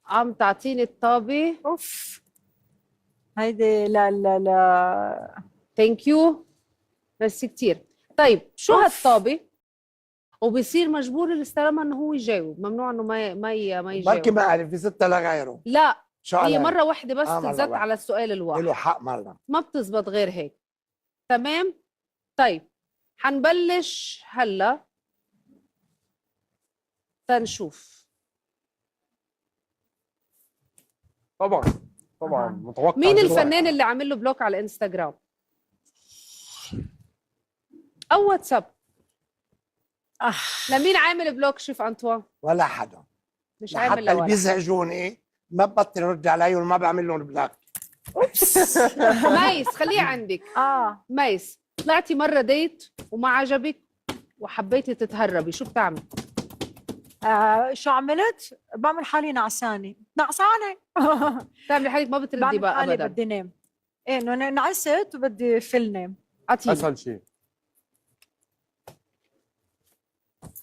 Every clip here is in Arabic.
عم تعطيني الطابة. اوف. هيدي لا لا لا. ثانك يو، ميرسي كتير. طيب شو أوف. هالطابة؟ وبصير مجبور اللي استلمها انه هو يجاوب، ممنوع انه ما بركي يجاوب. ما اعرف يزتها لغيره. لا، شو هي عليه؟ مرة واحدة بس مرة تتزت واحدة. على السؤال الواحد. له حق مرة. ما بتزبط غير هيك. تمام؟ طيب حنبلش هلا تنشوف. طبعا طبعا متوقع مين جداً. الفنان اللي عامل له بلوك على الانستغرام او واتساب؟ لمين عامل بلوك شيف انطوان؟ ولا حدا. مش عامل حتى اللي لولا. بيزعجوني ما ببطل ارد عليهم وما بعمل لهم بلاك. اوبس. ميس خليها عندك. ميس، طلعتي مرة ديت وما عجبك وحبيتي تتهربي، شو بتعمل؟ شو عملت؟ بعمل حالي نعسانة. بتعملي حالك ما بتردي بعمل بقى حالي ابدا. بدي نام. ايه انه نعست وبدي فل نام. عطيني. اسهل شيء.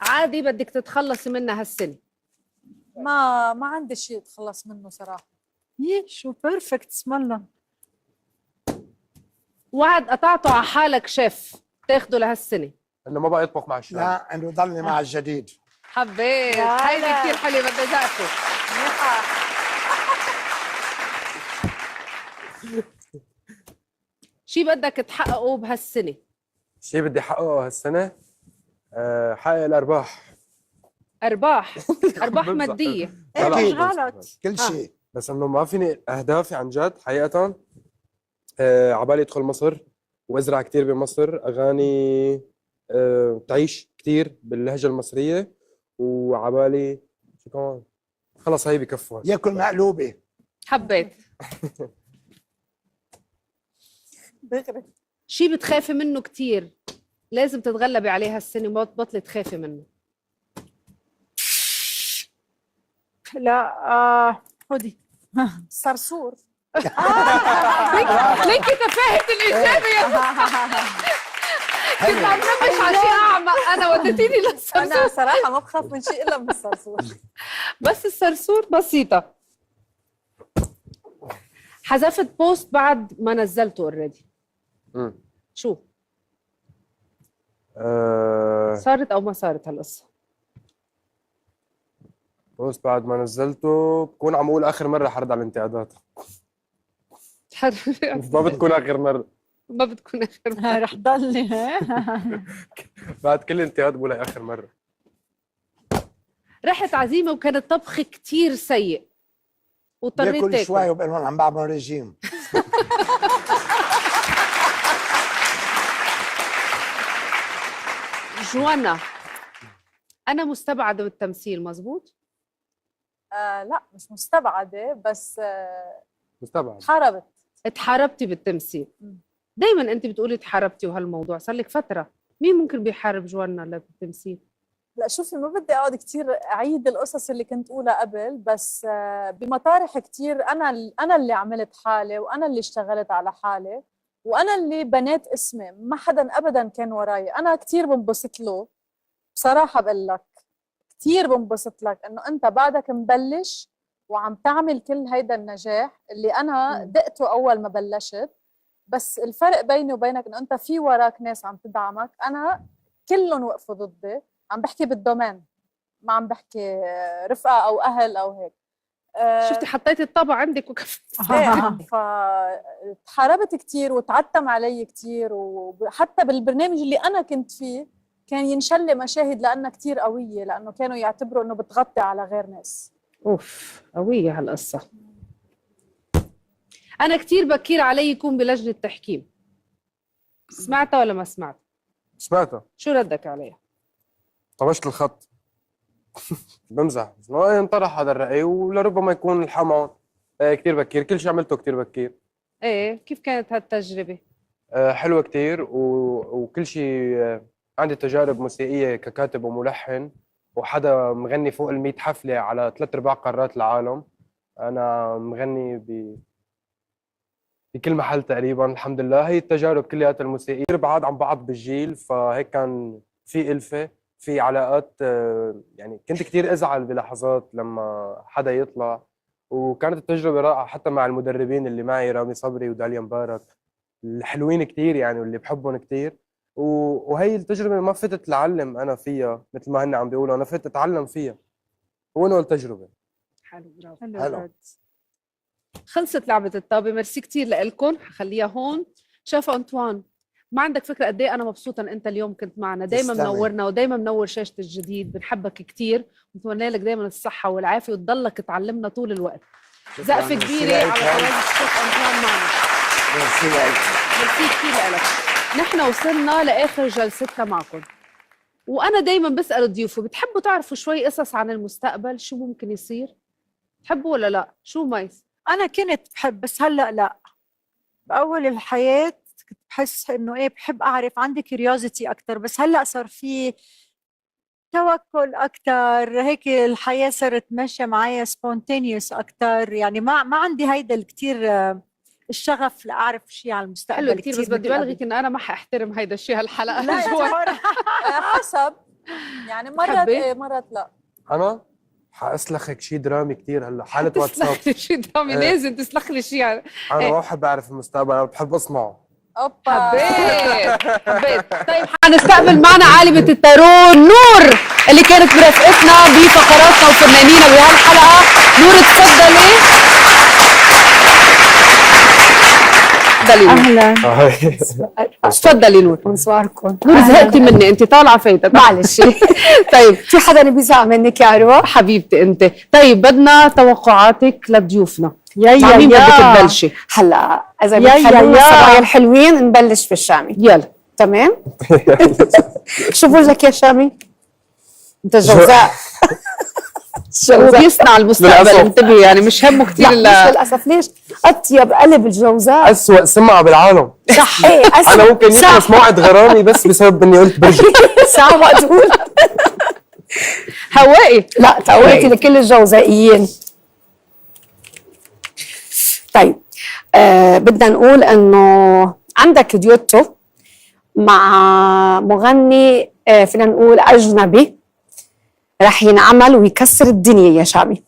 عادي بدك تتخلصي منها هالسنة؟ ما عندي شيء اتخلص منه صراحه. شو بيرفكت اسم الله. وعد قطعته على حالك شيف تاخده لهالسنة؟ انه ما بقى يطبخ مع الشباب. لا انه ضلني مع الجديد. حبيت. لا هيدي لا. كثير حلوة، بدي ذاقه. شي بدك تحققه بهالسنة؟ شيء بدي احققه هالسنه، حقق الارباح. أرباح؟ أرباح بمزح. مادية؟ ايه لا، مش لا، غلط. كل شيء. بس انه ما فيني اهدافي عن جد حقيقه. عبالي ادخل مصر وازرع كثير بمصر اغاني، تعيش كثير باللهجه المصريه، وعبالي شو كمان، خلص هي بكفوا. ياكل مقلوبه. حبيت. دغري. شي بتخافي منه كتير لازم تتغلبي عليه هالسنة وما تبطلي تخافي منه؟ لا خدي. صرصور. ليكي تفاهة الإجابة يا كنت عم نمش على شيء أعمق. أنا وديتيني انا للصرصور. صراحه ما بخاف من شيء الا من الصرصور. بس الصرصور بسيطة. حذفت بوست بعد ما نزلته اوريدي. شو؟ صارت أو ما صارت هالقصة؟ بوست بعد ما نزلته بكون عم اقول اخر مره حرد على الانتقادات. ما بتكون اخر مره. ما بتكون آخر. رح ضلني. بعد كل انتقاد بقول هي اخر مره. رحت عزيمة وكان الطبخ كتير سيء واضطريت باكل تاكل. شوي وبقول لهم عم بعمل ريجيم. جوانا، أنا مستبعدة من التمثيل، مزبوط؟ لا مش مستبعده بس مستبعد. حاربت. اتحاربتي بالتمثيل. دايما أنت بتقولي اتحاربتي وهالموضوع صار لك فترة. مين ممكن بيحارب جوانا بالتمثيل؟ لا شوفي ما بدي اقعد كثير اعيد القصص اللي كنت اقولها قبل، بس بمطارح كثير انا اللي عملت حالي، وانا اللي اشتغلت على حالي، وانا اللي بنيت اسمي. ما حدا ابدا كان وراي. انا كثير بنبسط له بصراحه، بقول لك كثير بنبسط لك انه انت بعدك مبلش وعم تعمل كل هيدا النجاح اللي انا دقته اول ما بلشت. بس الفرق بيني وبينك انه انت في وراك ناس عم تدعمك. انا كلهم وقفوا ضدي. عم بحكي بالدومين، ما عم بحكي رفقه او اهل او هيك. شفتي حطيتي الطابع عندك وكفت. فتحاربت كثير وتعتم علي كثير، وحتى بالبرنامج اللي انا كنت فيه كان ينشل لي مشاهد لانها كثير قويه، لانه كانوا يعتبروا انه بتغطي على غير ناس. اوف قويه هالقصه. انا كثير بكير علي يكون بلجنه تحكيم. سمعتها ولا ما سمعت؟ سمعتها. شو ردك عليها؟ طبشت الخط. بمزح، انطرح هذا الرأي ولربما يكون الحق معهم. كثير بكير، كل شيء عملته كثير بكير. ايه كيف كانت هالتجربة؟ حلوة كثير وكل شيء. عندي تجارب موسيقية ككاتب وملحن، وحدا مغني فوق ال100 حفلة على 3/4 قارات العالم. أنا مغني بكل محل تقريبا الحمد لله. هي التجارب كلياتها الموسيقية بعاد عن بعض بالجيل، فهيك كان في ألفة، في علاقات. يعني كنت كثير أزعل بلحظات لما حدا يطلع وكانت التجربه رائعه حتى مع المدربين اللي معي، رامي صبري وداليا مبارك، الحلوين كتير يعني واللي بحبهم كتير. وهي التجربه ما فتت لعلم انا فيها مثل ما هن عم بيقولوا، انا فتت اتعلم فيها. هو التجربه. حلو، برافو. حلو. خلصت لعبة الطابة، ميرسي كتير لكم، حخليها هون. شيف أنطوان، ما عندك فكرة قد ايه أنا مبسوطة إن أنت اليوم كنت معنا، دايما تسلمي. منورنا ودايما منور شاشة الجديد، بنحبك كتير ونتمنى لك دايما الصحة والعافية وتضلك تعلمنا طول الوقت. زقفة كبيرة على قناة الشيف أنطوان معنا. ميرسي لك. ميرسي كتير لك. نحن وصلنا لآخر جلستنا معكم، وأنا دايما بسأل ضيوفي بتحبوا تعرفوا شوي قصص عن المستقبل، شو ممكن يصير؟ تحبوا ولا لا؟ شو ميس؟ انا كنت بحب بس هلا لا. باول الحياه كنت بحس انه ايه بحب اعرف، عندي كيوريوزيتي اكثر، بس هلا صار في توكل اكثر، هيك الحياه صارت ماشيه معايا سبونتينيوس اكثر، يعني ما عندي هيدا الكثير الشغف لاعرف شيء عن المستقبل. حلو كتير، بس بدي بلغيك ان انا ما حاحترم هيدا الشيء هالحلقه. لا حسب يعني مرات ايه مرات لا. انا حاسلخك شيء درامي كتير هلا، حاله واتساب. شيء درامي، لازم تسلخ لي شيء يعني. انا ما بحب اعرف المستقبل، انا بحب اسمعه. اوبا حبيت. طيب حنستقبل معنا عالمة التارو نور اللي كانت مرافقتنا بفقراتنا وفنانينا بهالحلقة. نور تفضلي. اهلا. تفضلي نور. بونسواركم. نور زهقتي مني، انت طالعة فايتة. معلش. طيب في حدا بيزعق منك يا عروة؟ حبيبتي انت. طيب بدنا توقعاتك لضيوفنا. يا مع مين بدك تبلشي؟ هلا اذا يا بتخلونا يا. الصبايا الحلوين نبلش بالشامي. يلا. تمام. شو وجهك يا شامي؟ انت جوزاء. هو بيصنع المستقبل، للأسف. انتبهي يعني مش همه كثير. لا مش للاسف. ليش؟ اطيب قلب الجوزاء. اسوأ سمعة بالعالم. صح. ايه انا ممكن يخلص موعد غرامي بس بسبب اني قلت برجع. ساعة ما تقول. هوائي. لا تقولتي لكل الجوزائيين. طيب بدنا نقول انه عندك ديوتو مع مغني فينا نقول اجنبي رح ينعمل ويكسر الدنيا يا شامي،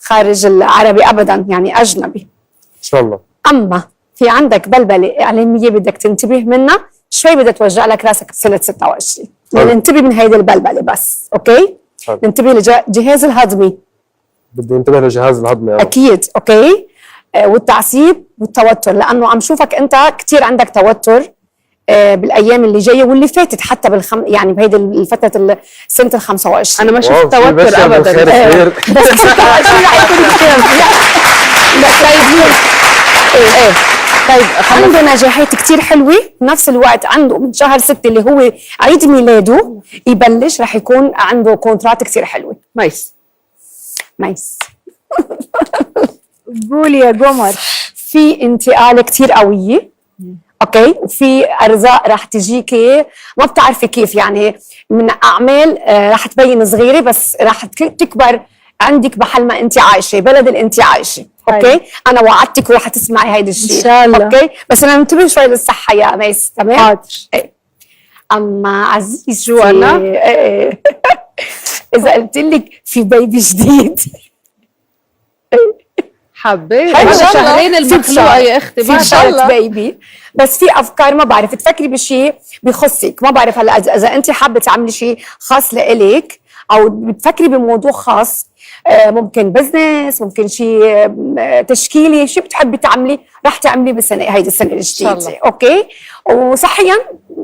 خارج العربي ابدا، يعني اجنبي ان شاء الله. اما في عندك بلبله اعلاميه بدك تنتبه منها شوي، بدها توجع لك راسك بسنه 26. يعني انتبه من هيدي البلبله بس. اوكي. حلو. ننتبه للجهاز الهضمي. بدي انتبه لجهاز الهضمي. اكيد. اوكي. والتعصيب والتوتر، لانه عم شوفك انت كثير عندك توتر بالايام اللي جايه واللي فاتت، حتى يعني بهيدي الفتره سنه ال 25. انا ما شفت توتر ابدا. بس 26 رح يكون كثير. لا طيب. ايه طيب عنده نجاحات كثير حلوه، بنفس الوقت عنده من شهر 6 اللي هو عيد ميلاده يبلش رح يكون عنده كونترات كثير حلوه. ميس. قولي يا قمر. في انتقال كثير قويه. اوكي. وفي ارزاق رح تجيكي ما بتعرفي كيف، يعني من اعمال رح تبين صغيره بس رح تكبر عندك محل ما انت عايشه، بلد اللي انت عايشه. اوكي. انا وعدتك ورح تسمعي هيدا الشيء ان شاء الله. اوكي. بس انا انتبه شوي للصحه يا ميس. تمام. حاضر. إيه. اما عزيزتي شو أنا؟ إيه. اذا قلت لك في بيبي جديد حبيت. حلو. هذا شهرين المخلوقه يا اختي. في ما شاء الله. شهر بيبي، بس في افكار ما بعرف تفكري بشيء بخصك. ما بعرف هلا اذا انت حابه تعملي شيء خاص لإلك او بتفكري بموضوع خاص، ممكن بزنس، ممكن شيء تشكيلي، شيء بتحبي تعملي رح تعملي هيدي السنه الجديده. اوكي. وصحيا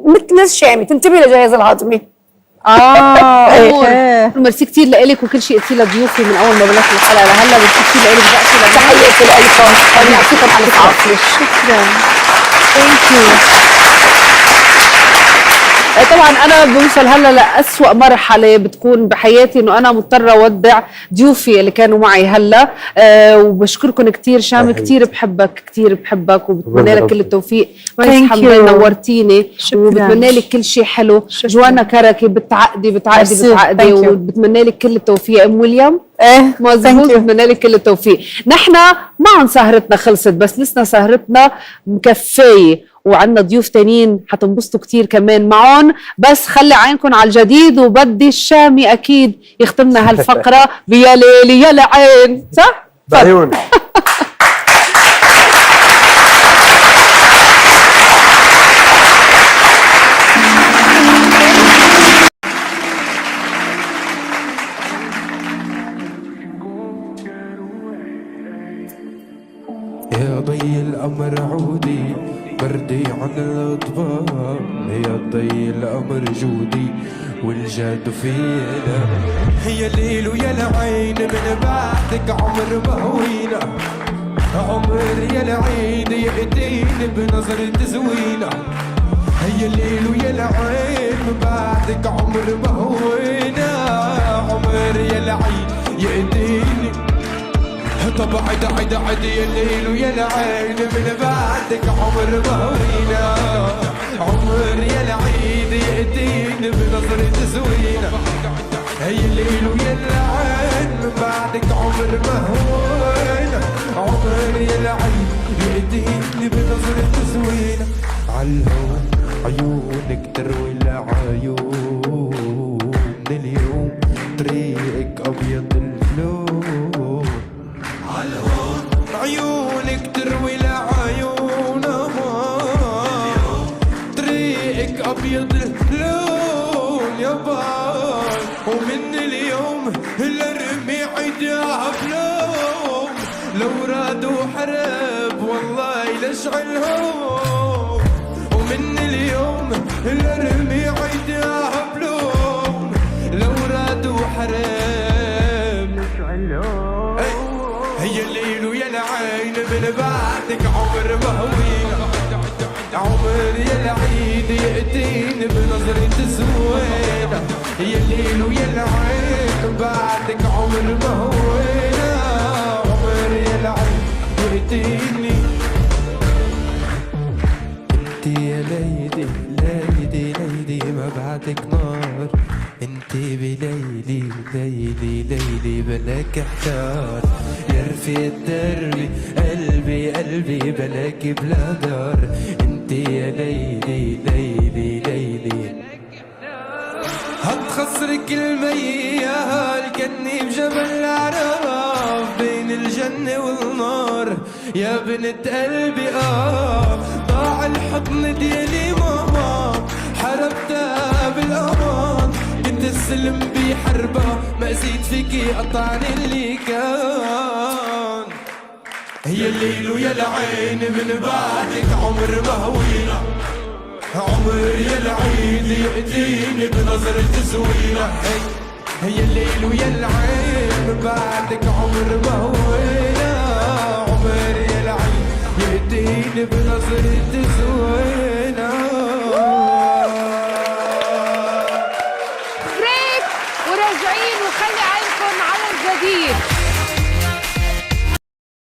مثل الشامي تنتبهي للجهاز الهضمي. ميرسي كثير لك وكل شيء قلتي لضيوفي من اول ما بلشت الحلقه لهلا. ميرسي كثير لك. بقى تحياتي لكم. يعطيكم الف عافيه. شكرا. ثانك يو. طبعا انا بوصل هلا لأسوأ مرحله بتكون بحياتي، انه انا مضطره اودع ضيوفي اللي كانوا معي هلا. وبشكركم كثير شامي، كثير بحبك وبتمنى لك كل التوفيق. ميس حمدان نورتيني وبتمنى لك كل شيء حلو. جوانا كركي بتعقدي وبتمنى لك كل التوفيق. ام ويليام مظبوط. بتمنى لك كل التوفيق. نحن معهم سهرتنا خلصت، بس لسنا سهرتنا مكفيه وعندنا ضيوف تانيين حتنبسطوا كتير كمان معهم، بس خلي عينكم على الجديد، وبدي الشامي اكيد يختمنا هالفقره بيا ليلي يا العين، صح؟ بعيوني. يا ضي الأمر عودي بردي عن الأطباق، يا ضي الأمر جودي والجاد فينا، يا ليل ويا العين من بعدك عمر بهوينا، عمر يا العين يأتيني بنظرة زوينة، يا الليل ويا العين من بعدك عمر بهوينا، عمر يا العين يأتيني. طب عد يا الليل ويا العين من بعدك عمر بهوينا، عمر يا العيد يأتيني بنظرة زوينة، هي الليل ويا العين من بعدك عمر بهوينا، عمر يا العيد يأتيني بنظرة زوينة، عالهون عيونك تروي العيون اليوم، طريقك أبيض اللون، عالهون عيونك تروي العيون، طريقك أبيض اللون يا باي، ومن اليوم الارمي عيدها بلوم، لو رادوا حرب والله لشعلهم، ومن اليوم الارمي عيدها بلوم، لو رادوا حرب لشعلهم، هي الليل ويا العين من بعدك عمر بهوينا، عمر يا العيد يأتيني بنظرة زوينة، هي الليل ويا العين من بعدك عمر بهوينا، عمر يا العين يأتيني. انت يا ليدي ليدي ليدي ما بعدك نار، انت بليلي ليلي ليلي بلاك احتار، يا رفيق دربي قلبي قلبي بلاك بلا دار، انت يا ليلي ليلي ليلي هتخسرك الميال كني بجبل العراف، بين الجنة والنار يا بنت قلبي ضاع الحضن ديالي ماما، حربتها بالامان، كنت السلم بحربها ما زيد فيكي قطعني اللي كان، هي الليل ويا العين من بعدك عمر بهوينا، عمر يا العيد يأتيني بنظرة زوينة، هي الليل ويا العين من بعدك عمر بهوينا، عمر يا العيد يأتيني بنظرة زوينة. بريك وراجعين، وخلي عينكم على الجديد.